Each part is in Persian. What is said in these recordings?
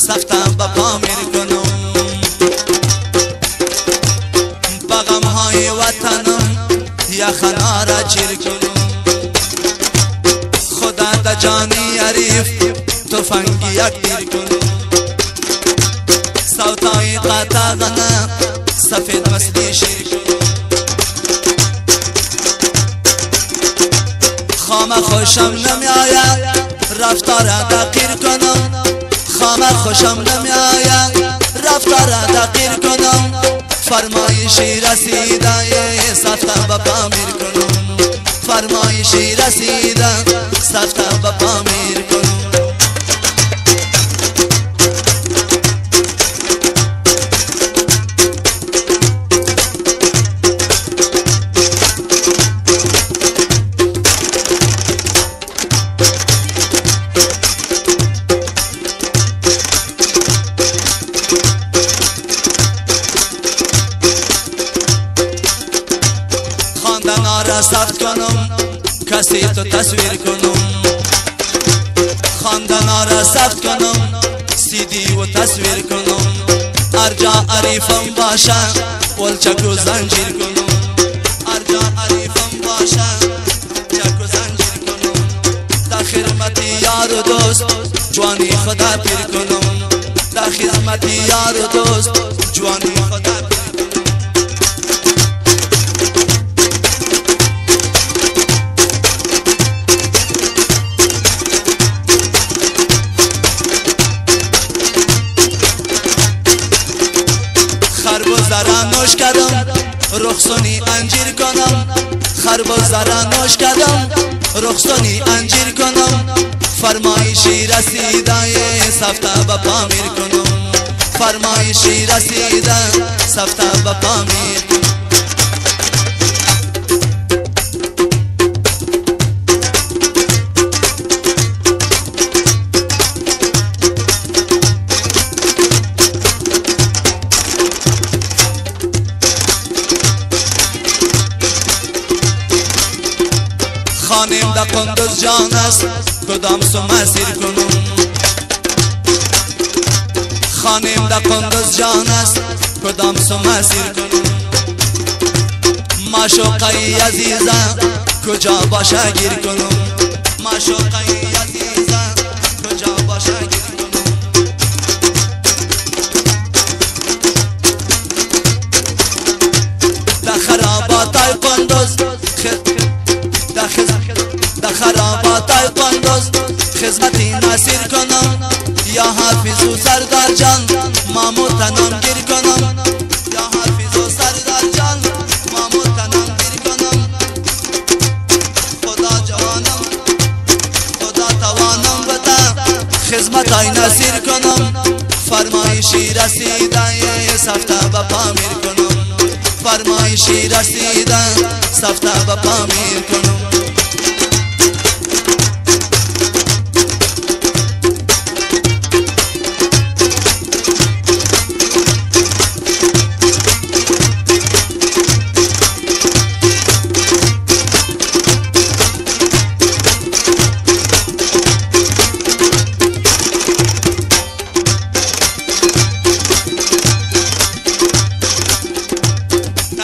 سفتم با پا میکنم با غمهای وطنم یخنا را چیر کنم خدا دا جانی عریف تفنگی یک تیر کنم صوتای قطعنا سفید مستی شیر کنم خامه خوشم نمی آید رفتار دقیر کنم خامه خوشم نمی آید رفتار دقیر کنم فرمایشی رسیده سفته با پا میر کنم فرمایشی رسیده سفته با پا میر کنم سخت کنم کسی تو تصویر کنم خواندن را سخت کنم سیدی و تصویر کنم ارجا عریفم باشه ولچک و زنجیر کنم ارجا عریفم باشه چک و زنجیر کنم در خدمت یار و دوست جوانی خدا پیر کنم در خدمت یار و دوست جوانی خدا پیر کنم خربزه را نوش کردم رخصانی انجیر کنم خربزه را نوش کردم رخصانی انجیر کنم فرمایشی رسیده سفته با پا میر کنم فرمایشی رسیده سفته با پا میر کنم خانم دا قندوز جان است کدام سو مسیر کنم خانم دا قندوز جان است کدام سو مسیر کنم معشوقه عزیزه کجا باشه گیر کنم معشوقه عزیزه کجا باشه گیر کنم دا خراباتای قندوز در خراباتای قندوز خدمتی نصیر کنم یا حافظ و سردار جان مامو تنم گیر کنم یا حافظ و سردار جان مامو تنم گیر کنم خدا جوانم خدا توانم بده خدمتای نصیر کنم فرمایشی رسیده سفته با پا میر کنم فرمایشی رسیده سفته با پا میر کنم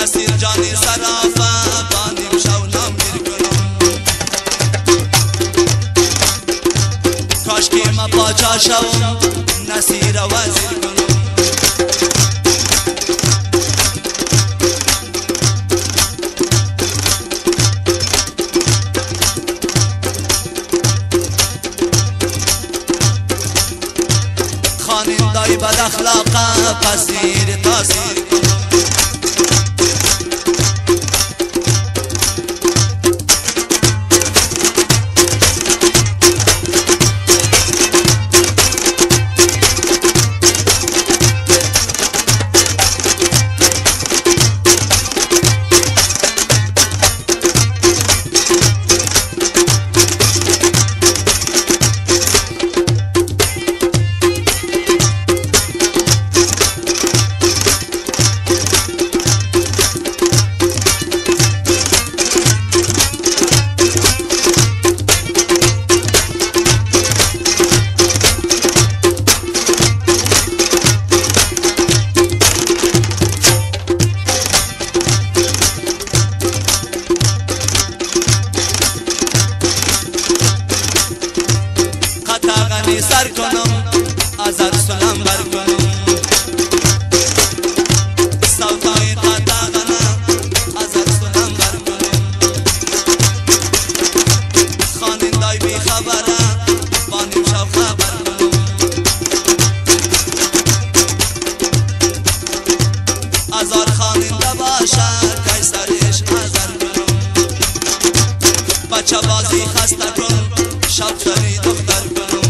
نصیر جانی سرافه بانیم شونم گیر کنم کاش که ما پاچا شوم نصیر وزیر کنم خانندای بد اخلاقه پذیر تاثیر کنم از ارسلم برکنم صوتای قطعنا از ارسلم برکنم خانندای بی خبره بانیم شو خبر کنم ازار خاننده باشه قیصرش ازر کنم بچه بازی خسته کن شوفری دختر کنم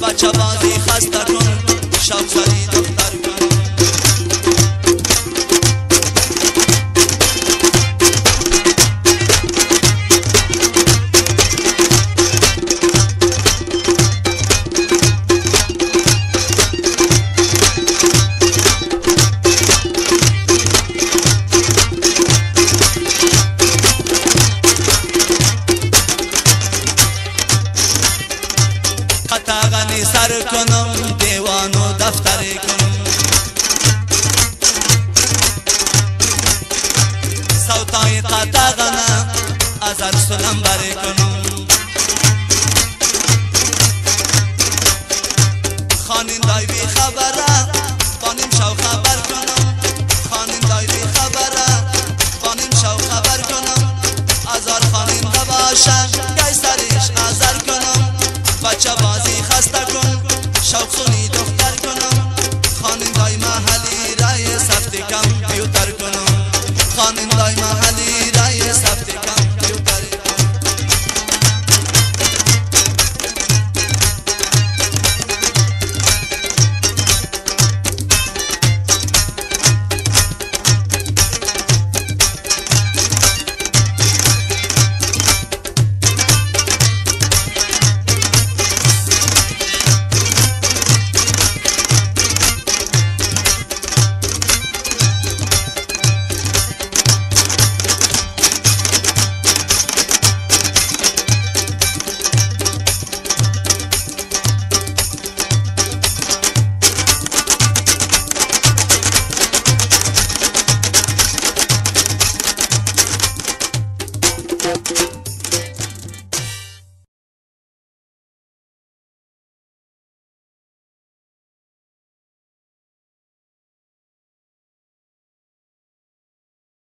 بچه بازی خسته کن شوفری دختر کنم قطعغنی سر کنم دیوانو دفتر کنم صوتای قطعغنه از ارسلم بر کنم خانندای بی خبره بانیم شو